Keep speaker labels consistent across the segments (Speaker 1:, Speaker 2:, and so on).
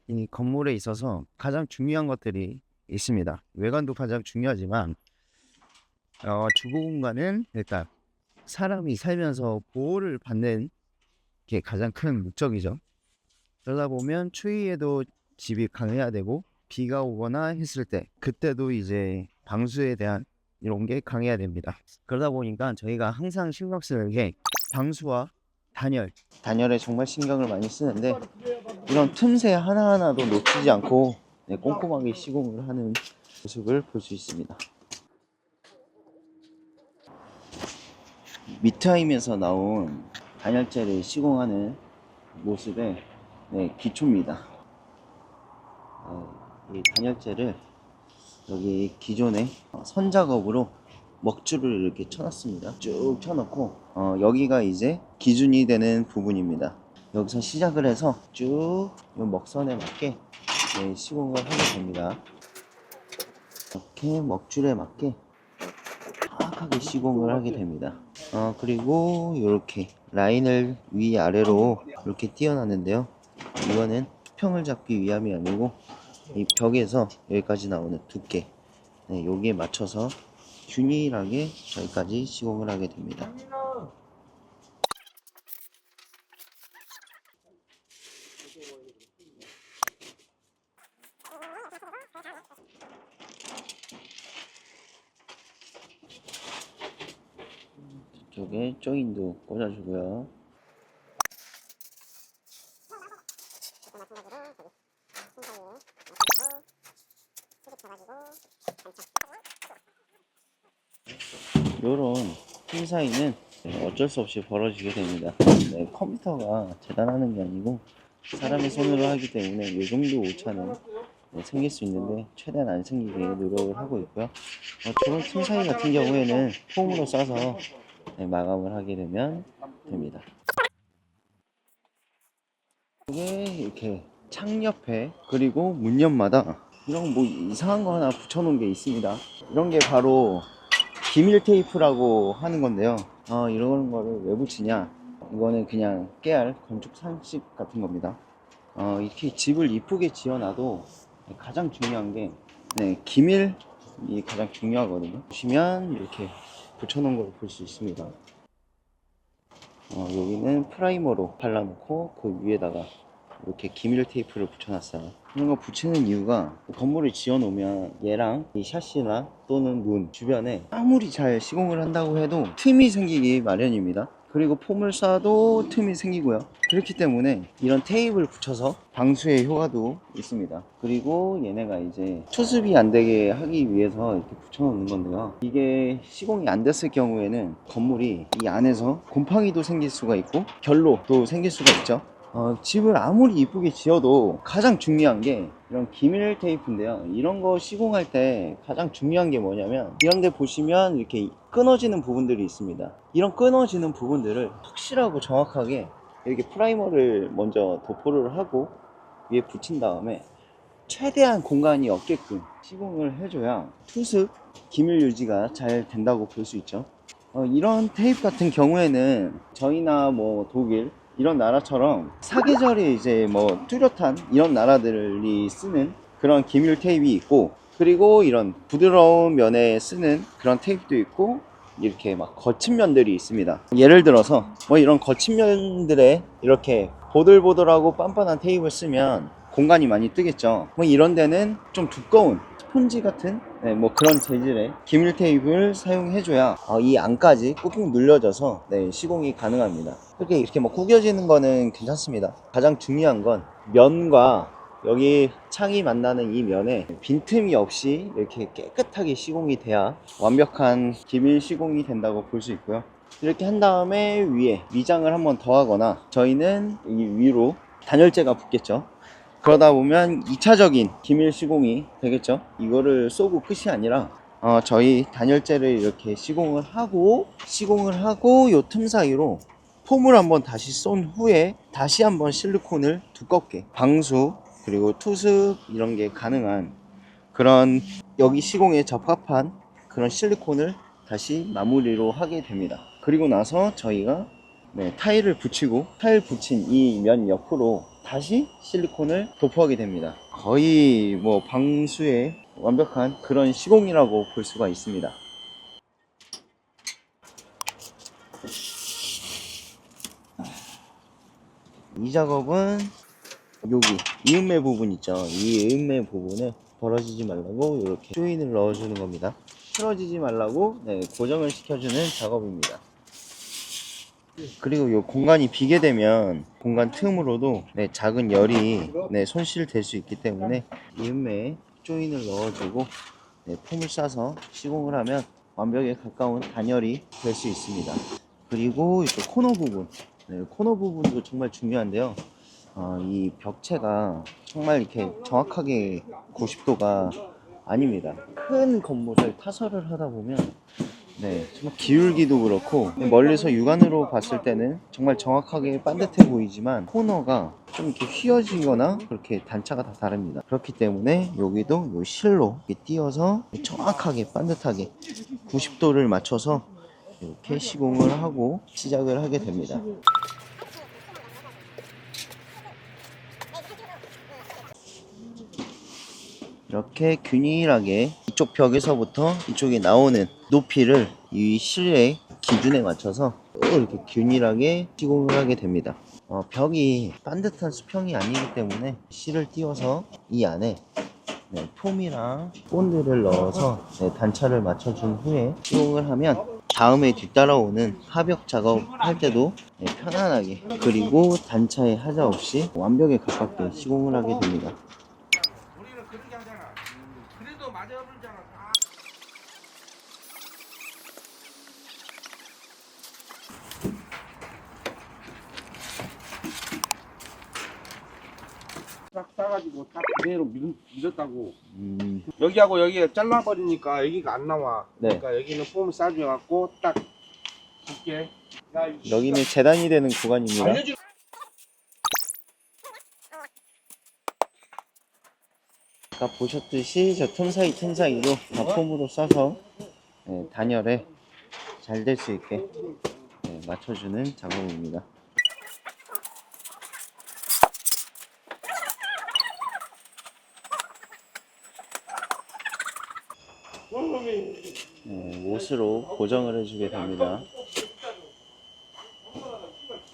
Speaker 1: 이 건물에 있어서 가장 중요한 것들이 있습니다. 외관도 가장 중요하지만 주거 공간은 일단 사람이 살면서 보호를 받는 게 가장 큰 목적이죠. 그러다 보면 추위에도 집이 강해야 되고, 비가 오거나 했을 때 그때도 이제 방수에 대한 이런 게 강해야 됩니다. 그러다 보니까 저희가 항상 신경 쓰는 게 방수와 단열에 정말 신경을 많이 쓰는데, 이런 틈새 하나하나도 놓치지 않고 꼼꼼하게 시공을 하는 모습을 볼 수 있습니다. 미타임에서 나온 단열재를 시공하는 모습의 기초입니다. 이 단열재를 여기 기존에 선 작업으로 먹줄을 이렇게 쳐놨습니다. 쭉 쳐놓고 여기가 이제 기준이 되는 부분입니다. 여기서 시작을 해서 쭉 이 먹선에 맞게 시공을 하게 됩니다. 이렇게 먹줄에 맞게 정확하게 시공을 하게 됩니다. 그리고 이렇게 라인을 위아래로 이렇게 띄어놨는데요. 이거는 수평을 잡기 위함이 아니고 이 벽에서 여기까지 나오는 두께, 여기에 맞춰서 균일하게 저기까지 시공을 하게 됩니다. 이쪽에 조인도 꽂아주고요. 요런 틈 사이는 어쩔 수 없이 벌어지게 됩니다. 컴퓨터가 재단하는 게 아니고 사람의 손으로 하기 때문에 이 정도 오차는 생길 수 있는데 최대한 안 생기게 노력을 하고 있고요. 저런 틈 사이 같은 경우에는 폼으로 싸서 마감을 하게 되면 됩니다. 이게 이렇게 창 옆에 그리고 문 옆마다 이런 뭐 이상한 거 하나 붙여놓은 게 있습니다. 이런 게 바로 기밀 테이프라고 하는 건데요. 이런 거를 왜 붙이냐, 이거는 그냥 깨알 건축 상식 같은 겁니다. 이렇게 집을 이쁘게 지어놔도 가장 중요한 게 기밀이 가장 중요하거든요. 보시면 이렇게 붙여놓은 걸 볼 수 있습니다. 여기는 프라이머로 발라놓고 그 위에다가 이렇게 기밀 테이프를 붙여놨어요. 이런 거 붙이는 이유가 건물을 지어 놓으면 얘랑 이 샤시나 또는 문 주변에 아무리 잘 시공을 한다고 해도 틈이 생기기 마련입니다. 그리고 폼을 쏴도 틈이 생기고요. 그렇기 때문에 이런 테이프를 붙여서 방수의 효과도 있습니다. 그리고 얘네가 이제 투습이 안 되게 하기 위해서 이렇게 붙여 놓는 건데요. 이게 시공이 안 됐을 경우에는 건물이 이 안에서 곰팡이도 생길 수가 있고 결로도 생길 수가 있죠. 집을 아무리 이쁘게 지어도 가장 중요한 게 이런 기밀 테이프인데요. 이런 거 시공할 때 가장 중요한 게 뭐냐면, 이런 데 보시면 이렇게 끊어지는 부분들이 있습니다. 이런 끊어지는 부분들을 확실하고 정확하게 이렇게 프라이머를 먼저 도포를 하고 위에 붙인 다음에 최대한 공간이 없게끔 시공을 해줘야 투습, 기밀 유지가 잘 된다고 볼 수 있죠. 이런 테이프 같은 경우에는 저희나 뭐 독일 이런 나라처럼 사계절에 이제 뭐 뚜렷한 이런 나라들이 쓰는 그런 기밀 테이프가 있고, 그리고 이런 부드러운 면에 쓰는 그런 테이프도 있고, 이렇게 막 거친 면들이 있습니다. 예를 들어서 뭐 이런 거친 면들에 이렇게 보들보들하고 빤빤한 테이프를 쓰면 공간이 많이 뜨겠죠. 뭐 이런 데는 좀 두꺼운 스폰지 같은 뭐 그런 재질의 기밀 테이프를 사용해줘야 이 안까지 꾹꾹 눌려져서 시공이 가능합니다. 이렇게 뭐 구겨지는 거는 괜찮습니다. 가장 중요한 건 면과 여기 창이 만나는 이 면에 빈틈이 없이 이렇게 깨끗하게 시공이 돼야 완벽한 기밀 시공이 된다고 볼 수 있고요. 이렇게 한 다음에 위에 미장을 한번 더 하거나, 저희는 이 위로 단열재가 붙겠죠. 그러다 보면 2차적인 기밀 시공이 되겠죠. 이거를 쏘고 끝이 아니라 저희 단열재를 이렇게 시공을 하고 요 틈 사이로 폼을 한번 다시 쏜 후에 다시 한번 실리콘을 두껍게 방수 그리고 투습 이런 게 가능한 그런 여기 시공에 적합한 그런 실리콘을 다시 마무리로 하게 됩니다. 그리고 나서 저희가 타일을 붙이고, 타일 붙인 이 면 옆으로 다시 실리콘을 도포하게 됩니다. 거의 뭐 방수에 완벽한 그런 시공이라고 볼 수가 있습니다. 이 작업은 여기 이음매 부분 있죠. 이 이음매 부분을 벌어지지 말라고 이렇게 조인을 넣어주는 겁니다. 틀어지지 말라고 고정을 시켜주는 작업입니다. 그리고 이 공간이 비게 되면 공간 틈으로도 작은 열이 손실될 수 있기 때문에 이음매에 조인을 넣어주고 폼을 싸서 시공을 하면 완벽에 가까운 단열이 될 수 있습니다. 그리고 이쪽 코너 부분, 코너 부분도 정말 중요한데요. 이 벽체가 정말 이렇게 정확하게 90도가 아닙니다. 큰 건물을 타설을 하다 보면 정말 기울기도 그렇고 멀리서 육안으로 봤을 때는 정말 정확하게 반듯해 보이지만 코너가 좀 이렇게 휘어지거나 그렇게 단차가 다 다릅니다. 그렇기 때문에 여기도 요 실로 이렇게 띄어서 정확하게 반듯하게 90도를 맞춰서 이렇게 시공을 하고 시작을 하게 됩니다. 이렇게 균일하게 이쪽 벽에서부터 이쪽에 나오는 높이를 이 실의 기준에 맞춰서 이렇게 균일하게 시공을 하게 됩니다. 벽이 반듯한 수평이 아니기 때문에 실을 띄워서 이 안에 폼이랑 본드를 넣어서 단차를 맞춰준 후에 시공을 하면 다음에 뒤따라오는 하벽 작업할 때도 편안하게 그리고 단차에 하자 없이 완벽에 가깝게 시공을 하게 됩니다.
Speaker 2: 그래도 맞아버리잖아. 딱 싸가지고 딱 그대로 밀었다고. 여기하고 여기가 잘라버리니까 여기가 안 나와. 그러니까 여기는 폼을 싸줘갖고 딱 줄게.
Speaker 1: 여기는 재단이 되는 구간입니다. 아까 보셨듯이 저 틈 사이로 다 폼으로 싸서 단열에 잘 될 수 있게 맞춰주는 작업입니다. 못으로 고정을 해주게 됩니다.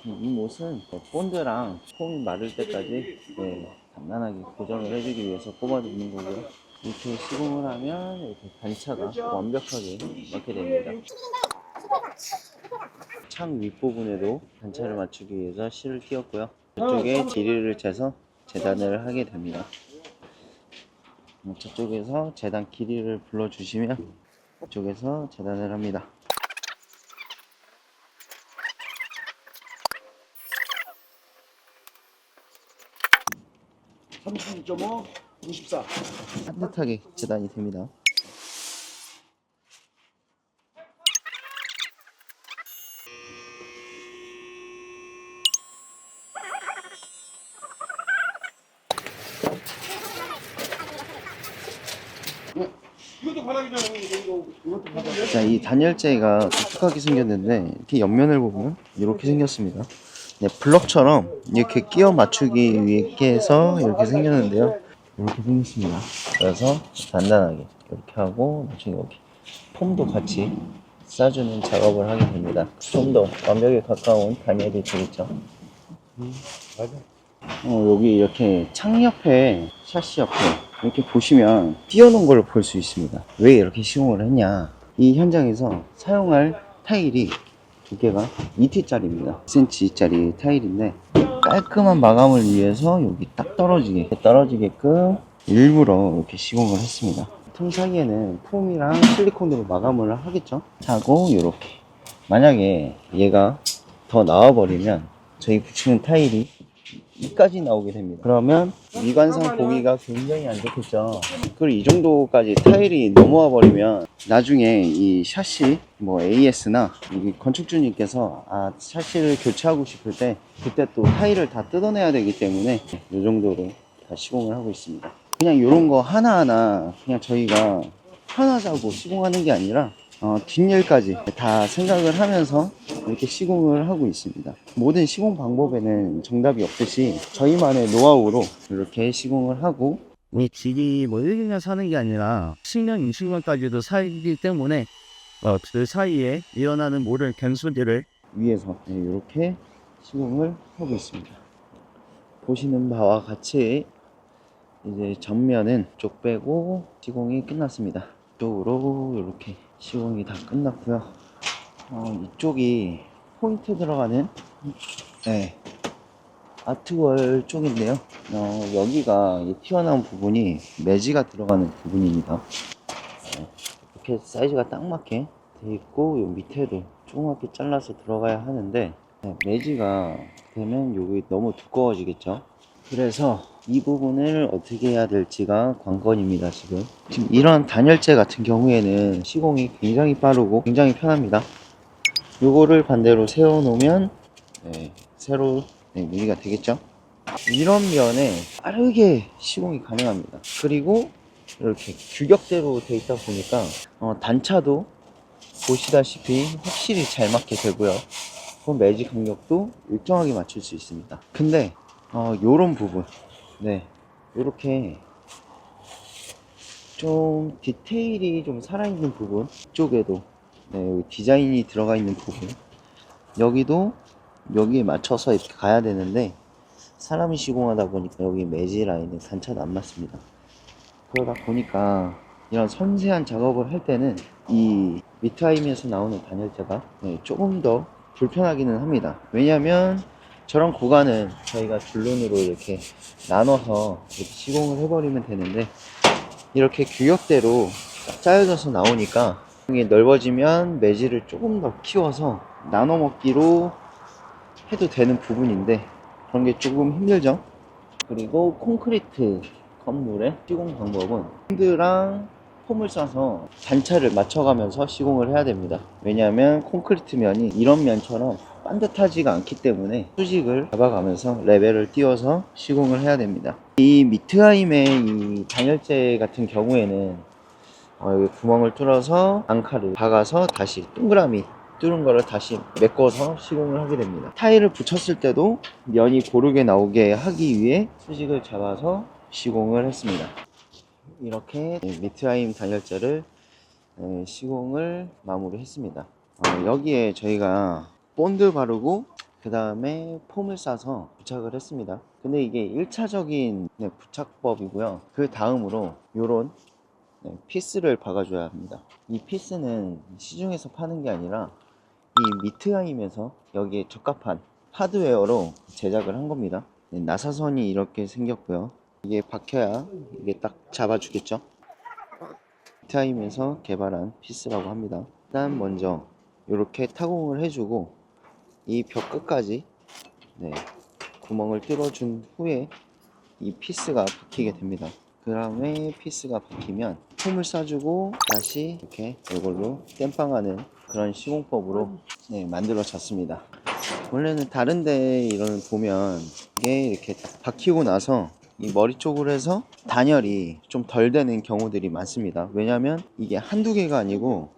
Speaker 1: 이 못은 본드랑 폼이 마를 때까지 단단하게 고정을 해주기 위해서 뽑아주는 거고요. 이렇게 시공을 하면 이렇게 단차가 완벽하게 맞게 됩니다. 창 윗부분에도 단차를 맞추기 위해서 실을 띄웠고요. 이쪽에 길이를 재서 재단을 하게 됩니다. 저쪽에서 재단 길이를 불러주시면 이쪽에서 재단을 합니다.
Speaker 2: 32.5, 94.
Speaker 1: 반듯하게 재단이 됩니다.
Speaker 2: 이것도 바닥이잖아. 이것도 바닥.
Speaker 1: 자, 이 단열재가 독특하게 생겼는데 이렇게 옆면을 보면 이렇게 생겼습니다. 블럭처럼 이렇게 끼워 맞추기 위해서 이렇게 생겼는데요. 이렇게 생겼습니다. 그래서 단단하게 이렇게 하고 나중에 여기 폼도 같이 싸주는 작업을 하게 됩니다. 좀 더 완벽에 가까운 단열이 되겠죠.
Speaker 2: 맞아.
Speaker 1: 여기 이렇게 창 옆에 샤시 옆에 이렇게 보시면 띄워놓은 걸 볼 수 있습니다. 왜 이렇게 시공을 했냐, 이 현장에서 사용할 타일이 두께가 2T짜리입니다 2cm짜리 타일인데 깔끔한 마감을 위해서 여기 딱 떨어지게끔 일부러 이렇게 시공을 했습니다. 틈 사이에는 폼이랑 실리콘으로 마감을 하겠죠. 하고 이렇게 만약에 얘가 더 나와버리면 저희 붙이는 타일이 이까지 나오게 됩니다. 그러면 미관상 보기가 굉장히 안 좋겠죠. 그리고 이 정도까지 타일이 넘어와 버리면 나중에 이 샤시 AS나 이 건축주님께서 샤시를 교체하고 싶을 때 그때 또 타일을 다 뜯어내야 되기 때문에 이 정도로 다 시공을 하고 있습니다. 그냥 이런 거 하나하나 그냥 저희가 편하자고 시공하는 게 아니라 뒷일까지 다 생각을 하면서 이렇게 시공을 하고 있습니다. 모든 시공 방법에는 정답이 없듯이 저희만의 노하우로 이렇게 시공을 하고, 이 집이 뭐 1년 사는 게 아니라 10년, 20년까지도 살기 때문에 그 사이에 일어나는 모든 변수들을 위해서 이렇게 시공을 하고 있습니다. 보시는 바와 같이 이제 전면은 쪽 빼고 시공이 끝났습니다. 이쪽으로 이렇게 시공이 다 끝났고요. 이쪽이 포인트 들어가는 아트월 쪽인데요. 여기가 튀어나온 부분이 매지가 들어가는 부분입니다. 이렇게 사이즈가 딱 맞게 돼 있고, 요 밑에도 조그맣게 잘라서 들어가야 하는데 매지가 되면 여기 너무 두꺼워지겠죠. 그래서 이 부분을 어떻게 해야 될지가 관건입니다. 지금 이런 단열재 같은 경우에는 시공이 굉장히 빠르고 굉장히 편합니다. 요거를 반대로 세워 놓으면 새로 무늬가 되겠죠. 이런 면에 빠르게 시공이 가능합니다. 그리고 이렇게 규격대로 돼 있다 보니까 단차도 보시다시피 확실히 잘 맞게 되고요. 그 매지 간격도 일정하게 맞출 수 있습니다. 근데 요런 부분, 요렇게 좀 디테일이 좀 살아있는 부분, 이쪽에도 여기 디자인이 들어가 있는 부분, 여기도 여기에 맞춰서 이렇게 가야 되는데 사람이 시공하다 보니까 여기 매지 라인에 단차도 안 맞습니다. 그러다 보니까 이런 섬세한 작업을 할 때는 이 미트하임에서 나오는 단열재가 조금 더 불편하기는 합니다. 왜냐하면 저런 구간은 저희가 줄눈으로 이렇게 나눠서 이렇게 시공을 해버리면 되는데, 이렇게 규격대로 딱 짜여져서 나오니까 이게 넓어지면 매지를 조금 더 키워서 나눠 먹기로 해도 되는 부분인데 그런 게 조금 힘들죠. 그리고 콘크리트 건물의 시공 방법은 밴드랑 폼을 쏴서 단차를 맞춰가면서 시공을 해야 됩니다. 왜냐하면 콘크리트 면이 이런 면처럼 반듯하지가 않기 때문에 수직을 잡아가면서 레벨을 띄워서 시공을 해야 됩니다. 이 미트하임의 이 단열재 같은 경우에는 여기 구멍을 뚫어서 앙카를 박아서 다시 동그라미 뚫은 거를 다시 메꿔서 시공을 하게 됩니다. 타일을 붙였을 때도 면이 고르게 나오게 하기 위해 수직을 잡아서 시공을 했습니다. 이렇게 미트하임 단열재를 시공을 마무리했습니다. 여기에 저희가 본드 바르고 그 다음에 폼을 싸서 부착을 했습니다. 근데 이게 1차적인 부착법이고요. 그 다음으로 요런 피스를 박아줘야 합니다. 이 피스는 시중에서 파는 게 아니라 이 미트하임에서 여기에 적합한 하드웨어로 제작을 한 겁니다. 나사선이 이렇게 생겼고요. 이게 박혀야 이게 딱 잡아주겠죠. 미트하임에서 개발한 피스라고 합니다. 일단 먼저 이렇게 타공을 해주고 이 벽 끝까지 구멍을 뚫어준 후에 이 피스가 박히게 됩니다. 그 다음에 피스가 박히면 폼을 쏴주고 다시 이렇게 이걸로 땜빵하는 그런 시공법으로 만들어졌습니다. 원래는 다른데 이런 보면 이게 이렇게 박히고 나서 이 머리 쪽으로 해서 단열이 좀 덜 되는 경우들이 많습니다. 왜냐하면 이게 한두 개가 아니고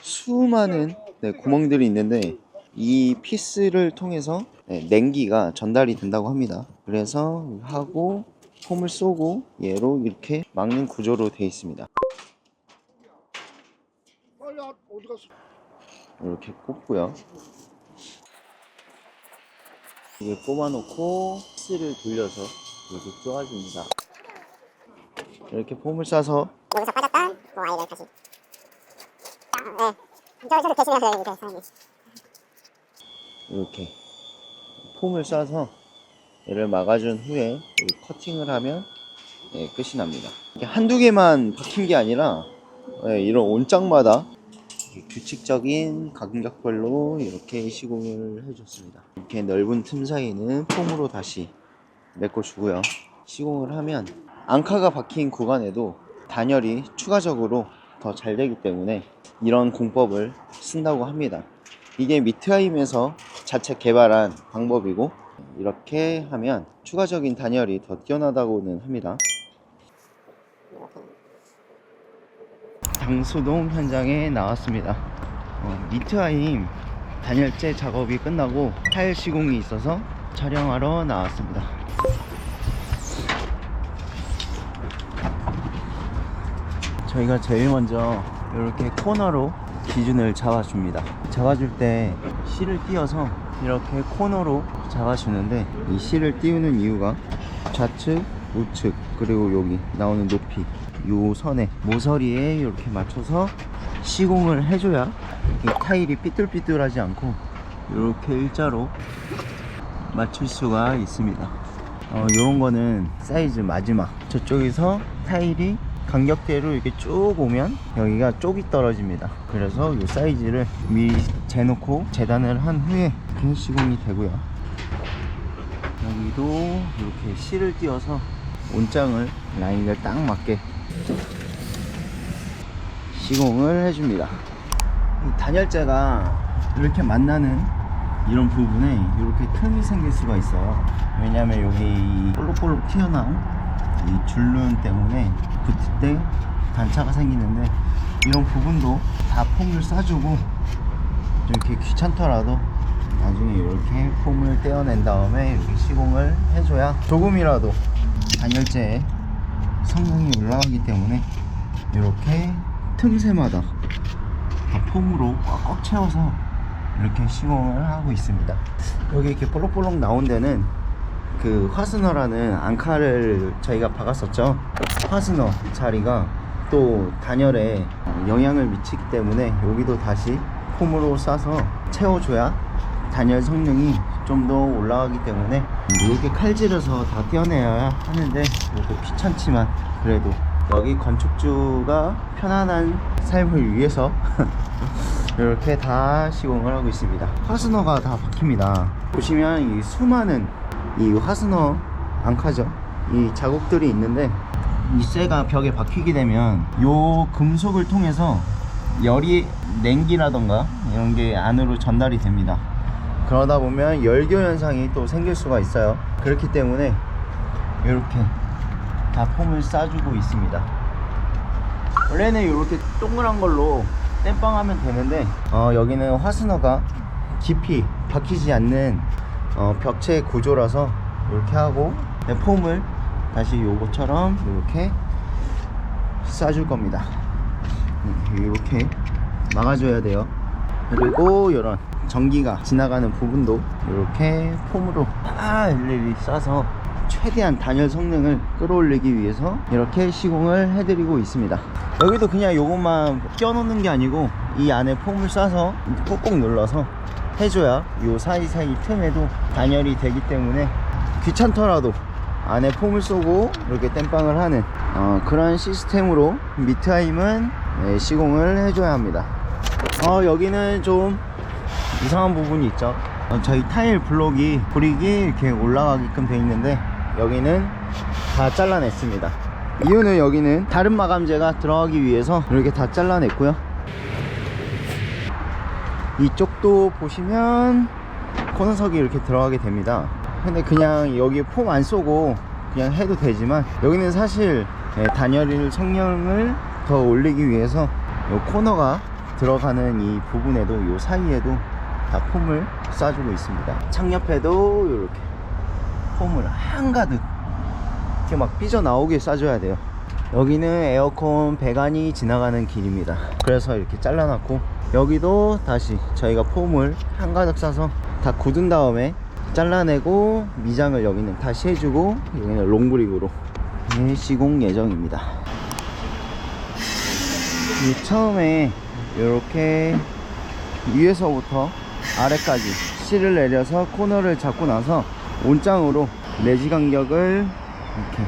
Speaker 1: 수많은 구멍들이 있는데 이 피스를 통해서 냉기가 전달이 된다고 합니다. 그래서 하고 폼을 쏘고 얘로 이렇게 막는 구조로 되어 있습니다. 이렇게 꼽고요. 이게 뽑아놓고 피스를 돌려서 이렇게 쪼아줍니다. 이렇게 폼을 쏴서
Speaker 3: 여기서 빠졌다 아이를 다시 저기 계시네요. 이렇게 사람이
Speaker 1: 이렇게 폼을 쏴서 얘를 막아준 후에 커팅을 하면 끝이 납니다. 한두 개만 박힌 게 아니라 이런 온장마다 규칙적인 간격별로 이렇게 시공을 해줬습니다. 이렇게 넓은 틈 사이는 폼으로 다시 메꿔주고요. 시공을 하면 앙카가 박힌 구간에도 단열이 추가적으로 더 잘 되기 때문에 이런 공법을 쓴다고 합니다. 이게 미트하임에서 자체 개발한 방법이고, 이렇게 하면 추가적인 단열이 더 뛰어나다고는 합니다. 당수동 현장에 나왔습니다. 미트하임 단열재 작업이 끝나고 타일 시공이 있어서 촬영하러 나왔습니다. 저희가 제일 먼저 이렇게 코너로 기준을 잡아줍니다. 잡아줄 때 실을 띄워서 이렇게 코너로 잡아주는데, 이 실을 띄우는 이유가 좌측, 우측, 그리고 여기 나오는 높이, 요 선에 모서리에 이렇게 맞춰서 시공을 해줘야 이 타일이 삐뚤삐뚤하지 않고 이렇게 일자로 맞출 수가 있습니다. 요런 거는 사이즈 마지막, 저쪽에서 타일이 간격대로 이렇게 쭉 오면 여기가 쪽이 떨어집니다. 그래서 이 사이즈를 미리 재놓고 재단을 한 후에 이렇게 시공이 되고요. 여기도 이렇게 실을 띄워서 온장을 라인을 딱 맞게 시공을 해줍니다. 이 단열재가 이렇게 만나는 이런 부분에 이렇게 틈이 생길 수가 있어요. 왜냐면 여기 이 볼록볼록 튀어나온 이 줄눈 때문에 붙을 때 단차가 생기는데, 이런 부분도 다 폼을 싸주고 이렇게 귀찮더라도 나중에 이렇게 폼을 떼어낸 다음에 이렇게 시공을 해줘야 조금이라도 단열재의 성능이 올라가기 때문에 이렇게 틈새마다 다 폼으로 꽉꽉 채워서 이렇게 시공을 하고 있습니다. 여기 이렇게 볼록볼록 나온 데는 그 화스너라는 앙카를 저희가 박았었죠. 화스너 자리가 또 단열에 영향을 미치기 때문에 여기도 다시 폼으로 싸서 채워줘야 단열 성능이 좀 더 올라가기 때문에 이렇게 칼질해서 다 떼어내야 하는데 이것도 귀찮지만 그래도 여기 건축주가 편안한 삶을 위해서 이렇게 다 시공을 하고 있습니다. 화스너가 다 박힙니다. 보시면 이 수많은 이 화스너 앙카죠, 이 자국들이 있는데, 이 쇠가 벽에 박히게 되면 요 금속을 통해서 열이, 냉기라던가 이런 게 안으로 전달이 됩니다. 그러다 보면 열교 현상이 또 생길 수가 있어요. 그렇기 때문에 이렇게 다 폼을 싸주고 있습니다. 원래는 이렇게 동그란 걸로 땜빵하면 되는데 여기는 화스너가 깊이 박히지 않는 벽체 구조라서 이렇게 하고 폼을 다시 요것처럼 이렇게 싸줄 겁니다. 이렇게 막아줘야 돼요. 그리고 이런 전기가 지나가는 부분도 이렇게 폼으로 일일이 싸서 최대한 단열 성능을 끌어올리기 위해서 이렇게 시공을 해드리고 있습니다. 여기도 그냥 요것만 껴놓는 게 아니고 이 안에 폼을 싸서 꾹꾹 눌러서 해줘야 요 사이사이 틈에도 단열이 되기 때문에 귀찮더라도 안에 폼을 쏘고 이렇게 땜빵을 하는 그런 시스템으로 미트하임은 시공을 해줘야 합니다. 여기는 좀 이상한 부분이 있죠. 저희 타일 블록이 브릭이 이렇게 올라가게끔 되어 있는데 여기는 다 잘라냈습니다. 이유는 여기는 다른 마감재가 들어가기 위해서 이렇게 다 잘라냈고요. 이쪽도 보시면 코너석이 이렇게 들어가게 됩니다. 근데 그냥 여기 폼 안 쏘고 그냥 해도 되지만 여기는 사실 단열 성능을 더 올리기 위해서 요 코너가 들어가는 이 부분에도 요 사이에도 다 폼을 쏴주고 있습니다. 창 옆에도 이렇게 폼을 한가득 이렇게 막 삐져나오게 쏴줘야 돼요. 여기는 에어컨 배관이 지나가는 길입니다. 그래서 이렇게 잘라놨고, 여기도 다시 저희가 폼을 한가득 싸서 다 굳은 다음에 잘라내고 미장을 여기는 다시 해주고 여기는 롱브릭으로 시공 예정입니다. 처음에 이렇게 위에서부터 아래까지 실을 내려서 코너를 잡고 나서 온장으로 내지 간격을 이렇게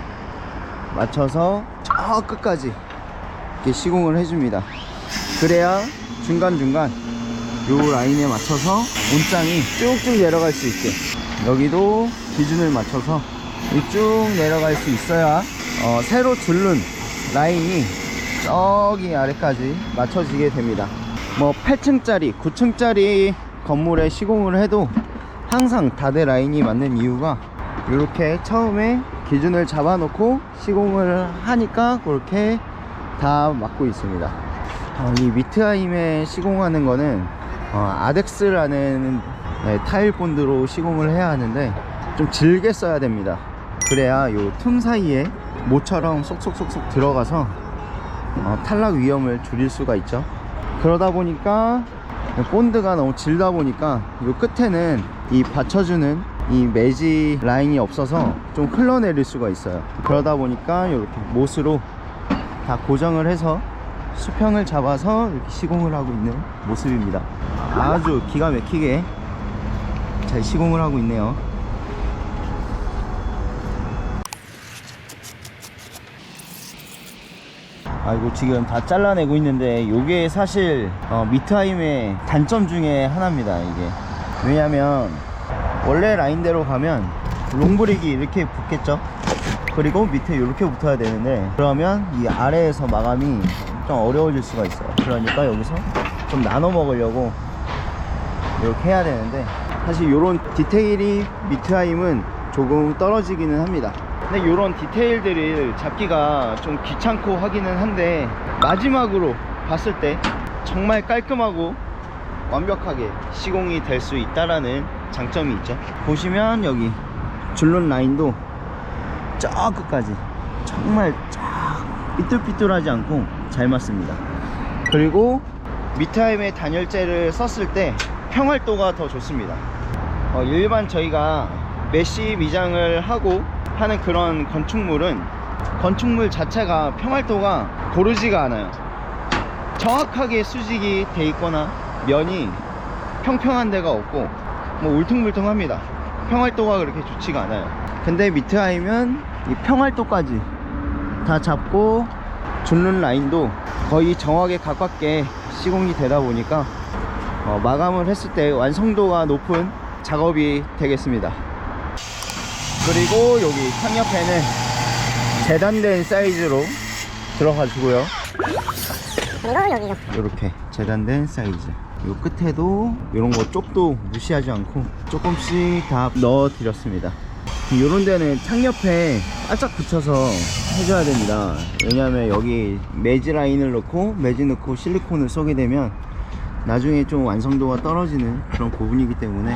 Speaker 1: 맞춰서 저 끝까지 이렇게 시공을 해줍니다. 그래야 중간중간 요 라인에 맞춰서 온장이 쭉쭉 내려갈 수 있게 여기도 기준을 맞춰서 쭉 내려갈 수 있어야 새로 줄눈 라인이 저기 아래까지 맞춰지게 됩니다. 뭐 8층짜리 9층짜리 건물에 시공을 해도 항상 다대 라인이 맞는 이유가 이렇게 처음에 기준을 잡아 놓고 시공을 하니까 그렇게 다 맞고 있습니다. 이 미트하임에 시공하는 거는 아덱스라는 타일 본드로 시공을 해야 하는데 좀 질게 써야 됩니다. 그래야 요 틈 사이에 모처럼 쏙쏙쏙쏙 들어가서 탈락 위험을 줄일 수가 있죠. 그러다 보니까 본드가 너무 질다 보니까 요 끝에는 이 받쳐주는 이 매지 라인이 없어서 좀 흘러내릴 수가 있어요. 그러다 보니까 이렇게 못으로 다 고정을 해서 수평을 잡아서 이렇게 시공을 하고 있는 모습입니다. 아주 기가 막히게 잘 시공을 하고 있네요. 아이고, 지금 다 잘라내고 있는데 요게 사실 미트하임의 단점 중에 하나입니다. 이게 왜냐면 원래 라인대로 가면 롱브릭이 이렇게 붙겠죠. 그리고 밑에 이렇게 붙어야 되는데 그러면 이 아래에서 마감이 좀 어려워질 수가 있어요. 그러니까 여기서 좀 나눠 먹으려고 이렇게 해야 되는데 사실 이런 디테일이 미트하임은 조금 떨어지기는 합니다. 근데 이런 디테일들을 잡기가 좀 귀찮고 하기는 한데 마지막으로 봤을 때 정말 깔끔하고 완벽하게 시공이 될 수 있다라는 장점이 있죠. 보시면 여기 줄눈 라인도 저 끝까지 정말 쫙 삐뚤삐뚤하지 않고 잘 맞습니다. 그리고 미트하임의 단열재를 썼을 때 평활도가 더 좋습니다. 일반 저희가 메쉬 미장을 하고 하는 그런 건축물은 건축물 자체가 평활도가 고르지가 않아요. 정확하게 수직이 돼 있거나 면이 평평한 데가 없고 뭐 울퉁불퉁합니다. 평활도가 그렇게 좋지가 않아요. 근데 미트하임은 이 평활도까지 다 잡고 줄눈 라인도 거의 정확에 가깝게 시공이 되다 보니까 마감을 했을 때 완성도가 높은 작업이 되겠습니다. 그리고 여기 창 옆에는 재단된 사이즈로 들어가 주고요.
Speaker 3: 그리고 여기도
Speaker 1: 이렇게 재단된 사이즈. 요 끝에도 이런 거 쪽도 무시하지 않고 조금씩 다 넣어 드렸습니다. 이런 데는 창 옆에 바짝 붙여서 해줘야 됩니다. 왜냐하면 여기 매지 라인을 넣고 매지 넣고 실리콘을 쏘게 되면 나중에 좀 완성도가 떨어지는 그런 부분이기 때문에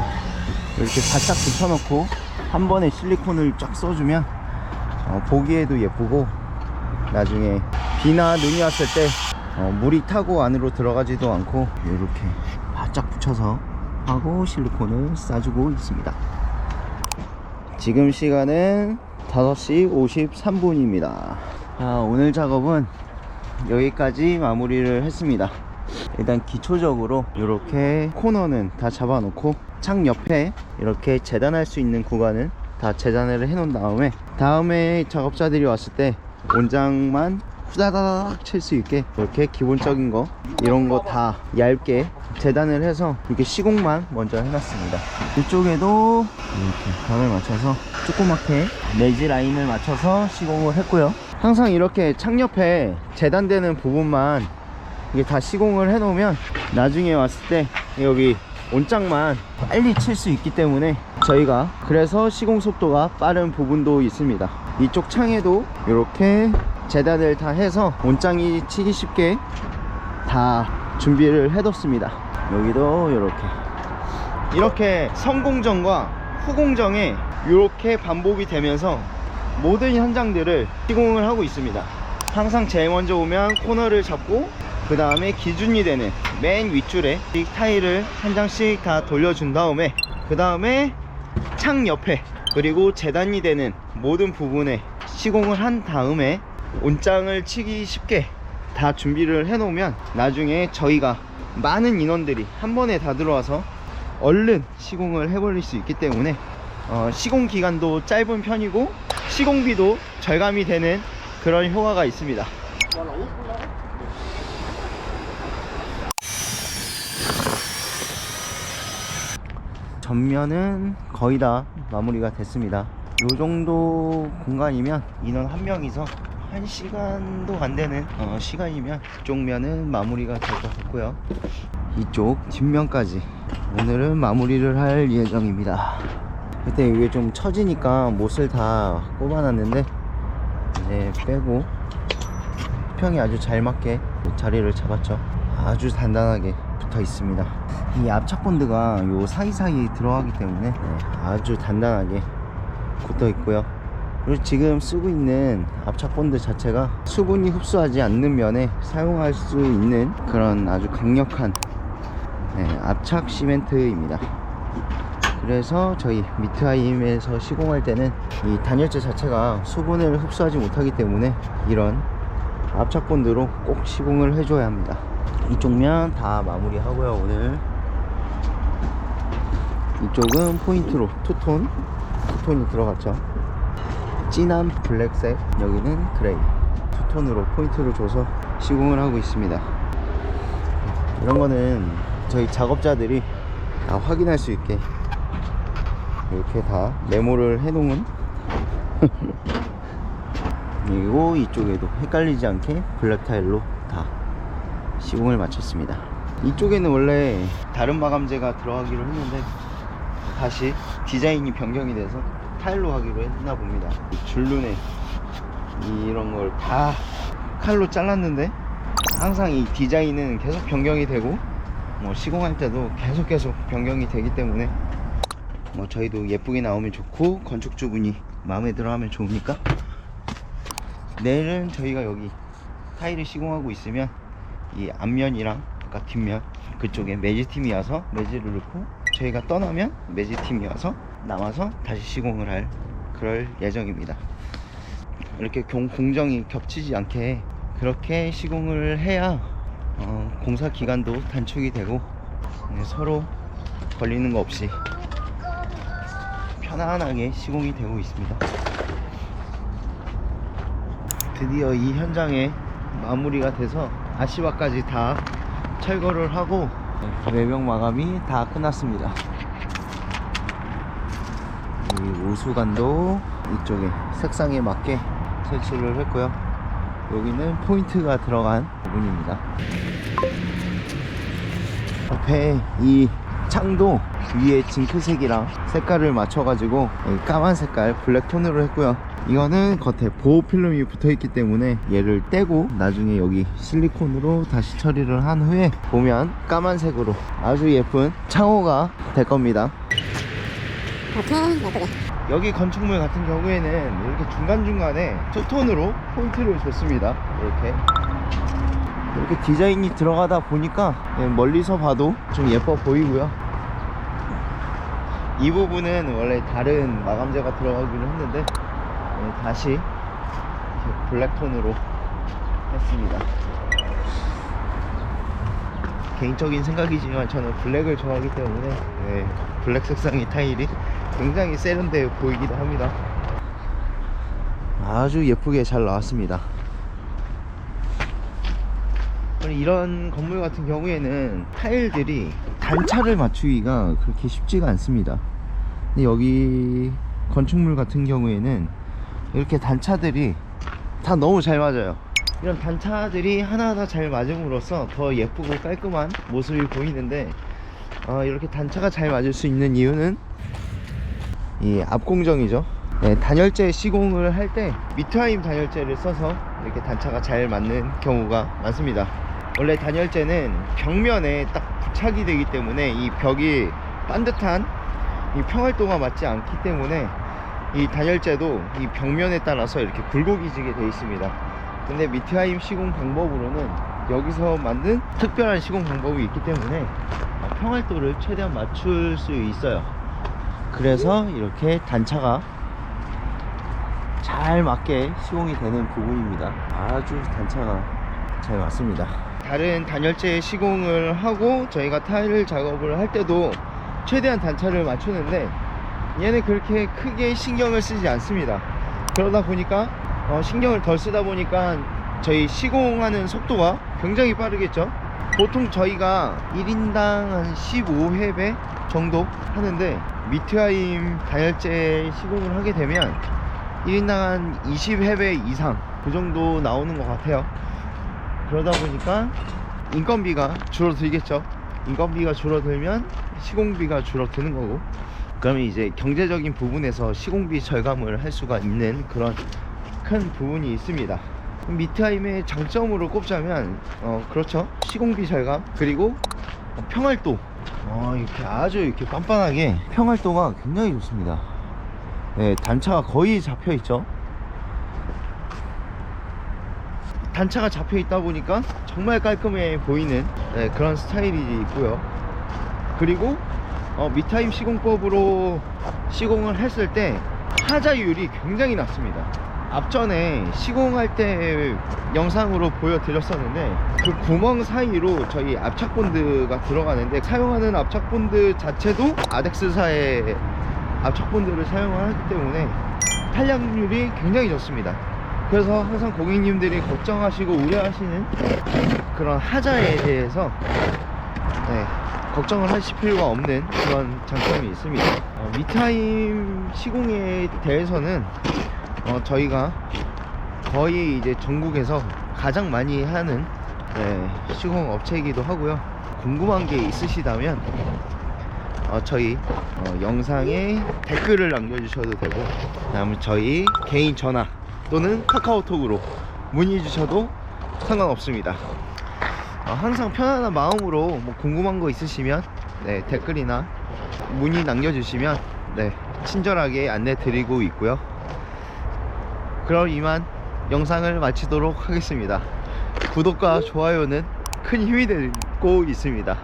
Speaker 1: 이렇게 바짝 붙여놓고 한 번에 실리콘을 쫙 써주면 보기에도 예쁘고 나중에 비나 눈이 왔을 때 물이 타고 안으로 들어가지도 않고 이렇게 바짝 붙여서 하고 실리콘을 싸주고 있습니다. 지금 시간은 5시 53분입니다 오늘 작업은 여기까지 마무리를 했습니다. 일단 기초적으로 이렇게 코너는 다 잡아 놓고 창 옆에 이렇게 재단할 수 있는 구간은 다 재단을 해 놓은 다음에 작업자들이 왔을 때 온장만 후다다닥 칠 수 있게 이렇게 기본적인 거 이런 거 다 얇게 재단을 해서 이렇게 시공만 먼저 해놨습니다. 이쪽에도 이렇게 감을 맞춰서 조그맣게 매지 라인을 맞춰서 시공을 했고요. 항상 이렇게 창 옆에 재단되는 부분만 이게 다 시공을 해 놓으면 나중에 왔을 때 여기 온장만 빨리 칠 수 있기 때문에 저희가 그래서 시공 속도가 빠른 부분도 있습니다. 이쪽 창에도 이렇게 재단을 다 해서 온장이 치기 쉽게 다 준비를 해뒀습니다. 여기도 이렇게 선공정과 후공정에 이렇게 반복이 되면서 모든 현장들을 시공을 하고 있습니다. 항상 제일 먼저 오면 코너를 잡고 그 다음에 기준이 되는 맨 윗줄에 이 타일을 한 장씩 다 돌려준 다음에 그 다음에 창 옆에 그리고 재단이 되는 모든 부분에 시공을 한 다음에 온장을 치기 쉽게 다 준비를 해 놓으면 나중에 저희가 많은 인원들이 한 번에 다 들어와서 얼른 시공을 해버릴 수 있기 때문에 시공 기간도 짧은 편이고 시공비도 절감이 되는 그런 효과가 있습니다. 전면은 거의 다 마무리가 됐습니다. 요 정도 공간이면 인원 한 명이서 1시간도 안 되는 시간이면 이쪽 면은 마무리가 될 것 같고요. 이쪽 뒷면까지 오늘은 마무리를 할 예정입니다. 그때 이게 좀 처지니까 못을 다 꼽아놨는데 이제 빼고 수평이 아주 잘 맞게 자리를 잡았죠. 아주 단단하게 붙어 있습니다. 이 압착 본드가 요 사이사이에 들어가기 때문에 아주 단단하게 붙어 있고요. 그리고 지금 쓰고 있는 압착 본드 자체가 수분이 흡수하지 않는 면에 사용할 수 있는 그런 아주 강력한 압착 시멘트입니다. 그래서 저희 미트하임에서 시공할 때는 이 단열재 자체가 수분을 흡수하지 못하기 때문에 이런 압착 본드로 꼭 시공을 해줘야 합니다. 이쪽 면 다 마무리하고요. 오늘 이쪽은 포인트로 투톤이 들어갔죠. 진한 블랙색, 여기는 그레이, 투톤으로 포인트를 줘서 시공을 하고 있습니다. 이런 거는 저희 작업자들이 다 확인할 수 있게 이렇게 다 메모를 해놓은 그리고 이쪽에도 헷갈리지 않게 블랙 타일로 다 시공을 마쳤습니다. 이쪽에는 원래 다른 마감재가 들어가기로 했는데 다시 디자인이 변경이 돼서 타일로 하기로 했나 봅니다. 줄눈에 이런 걸 다 칼로 잘랐는데 항상 이 디자인은 계속 변경이 되고 뭐 시공할 때도 계속 변경이 되기 때문에 뭐 저희도 예쁘게 나오면 좋고 건축주분이 마음에 들어 하면 좋으니까 내일은 저희가 여기 타일을 시공하고 있으면 이 앞면이랑 아까 뒷면 그쪽에 매지팀이 와서 매지를 넣고 저희가 떠나면 매지팀이 와서 남아서 다시 시공을 할 그럴 예정입니다. 이렇게 공정이 겹치지 않게 그렇게 시공을 해야 공사 기간도 단축이 되고 서로 걸리는 거 없이 편안하게 시공이 되고 있습니다. 드디어 이 현장에 마무리가 돼서 아시바까지 다 철거를 하고 외벽 마감이 다 끝났습니다. 이 우수관도 이쪽에 색상에 맞게 설치를 했고요. 여기는 포인트가 들어간 부분입니다. 앞에 이 창도 위에 징크색이랑 색깔을 맞춰가지고 까만 색깔 블랙톤으로 했고요. 이거는 겉에 보호 필름이 붙어있기 때문에 얘를 떼고 나중에 여기 실리콘으로 다시 처리를 한 후에 보면 까만색으로 아주 예쁜 창호가 될 겁니다.
Speaker 3: 이렇게 예쁘게.
Speaker 1: 여기 건축물 같은 경우에는 이렇게 중간중간에 투톤으로 포인트를 줬습니다. 이렇게 디자인이 들어가다 보니까 멀리서 봐도 좀 예뻐 보이고요. 이 부분은 원래 다른 마감재가 들어가기로 했는데 다시 이렇게 블랙톤으로 했습니다. 개인적인 생각이지만 저는 블랙을 좋아하기 때문에 블랙 색상의 타일이 굉장히 세련되어 보이기도 합니다. 아주 예쁘게 잘 나왔습니다. 이런 건물 같은 경우에는 타일들이 단차를 맞추기가 그렇게 쉽지가 않습니다. 근데 여기 건축물 같은 경우에는 이렇게 단차들이 다 너무 잘 맞아요. 이런 단차들이 하나하나 잘 맞음으로써 더 예쁘고 깔끔한 모습이 보이는데 이렇게 단차가 잘 맞을 수 있는 이유는 이 앞공정이죠. 단열재 시공을 할 때 미트하임 단열재를 써서 이렇게 단차가 잘 맞는 경우가 많습니다. 원래 단열재는 벽면에 딱 부착이 되기 때문에 이 벽이 반듯한 이 평활도가 맞지 않기 때문에 이 단열재도 이 벽면에 따라서 이렇게 굴곡이지게 되어 있습니다. 근데 미트하임 시공 방법으로는 여기서 만든 특별한 시공 방법이 있기 때문에 평활도를 최대한 맞출 수 있어요. 그래서 이렇게 단차가 잘 맞게 시공이 되는 부분입니다. 아주 단차가 잘 맞습니다. 다른 단열재 시공을 하고 저희가 타일 작업을 할 때도 최대한 단차를 맞추는데 얘는 그렇게 크게 신경을 쓰지 않습니다. 그러다 보니까 신경을 덜 쓰다 보니까 저희 시공하는 속도가 굉장히 빠르겠죠. 보통 저희가 1인당 한 15회배 정도 하는데 미트하임 단열재 시공을 하게 되면 1인당 한 20회배 이상 그 정도 나오는 것 같아요. 그러다 보니까 인건비가 줄어들겠죠. 인건비가 줄어들면 시공비가 줄어드는 거고, 그러면 이제 경제적인 부분에서 시공비 절감을 할 수가 있는 그런 큰 부분이 있습니다. 미트하임의 장점으로 꼽자면 그렇죠, 시공비 절감, 그리고 평활도 이렇게 아주 이렇게 빤빤하게 평활도가 굉장히 좋습니다. 네, 단차가 거의 잡혀 있죠. 단차가 잡혀 있다 보니까 정말 깔끔해 보이는 그런 스타일이 있고요. 그리고 미타임 시공법으로 시공을 했을 때 하자율이 굉장히 낮습니다. 앞전에 시공할 때 영상으로 보여드렸었는데 그 구멍 사이로 저희 압착본드가 들어가는데 사용하는 압착본드 자체도 아덱스사의 압착본드를 사용을 하기 때문에 탄력률이 굉장히 좋습니다. 그래서 항상 고객님들이 걱정하시고 우려하시는 그런 하자에 대해서 걱정을 하실 필요가 없는 그런 장점이 있습니다. 미타임 시공에 대해서는 저희가 거의 이제 전국에서 가장 많이 하는 시공 업체이기도 하고요. 궁금한 게 있으시다면 저희 영상에 댓글을 남겨주셔도 되고, 그다음에 저희 개인 전화 또는 카카오톡으로 문의 주셔도 상관없습니다. 항상 편안한 마음으로 뭐 궁금한 거 있으시면 댓글이나 문의 남겨주시면 친절하게 안내 드리고 있고요. 그럼 이만 영상을 마치도록 하겠습니다. 구독과 좋아요는 큰 힘이 되고 있습니다.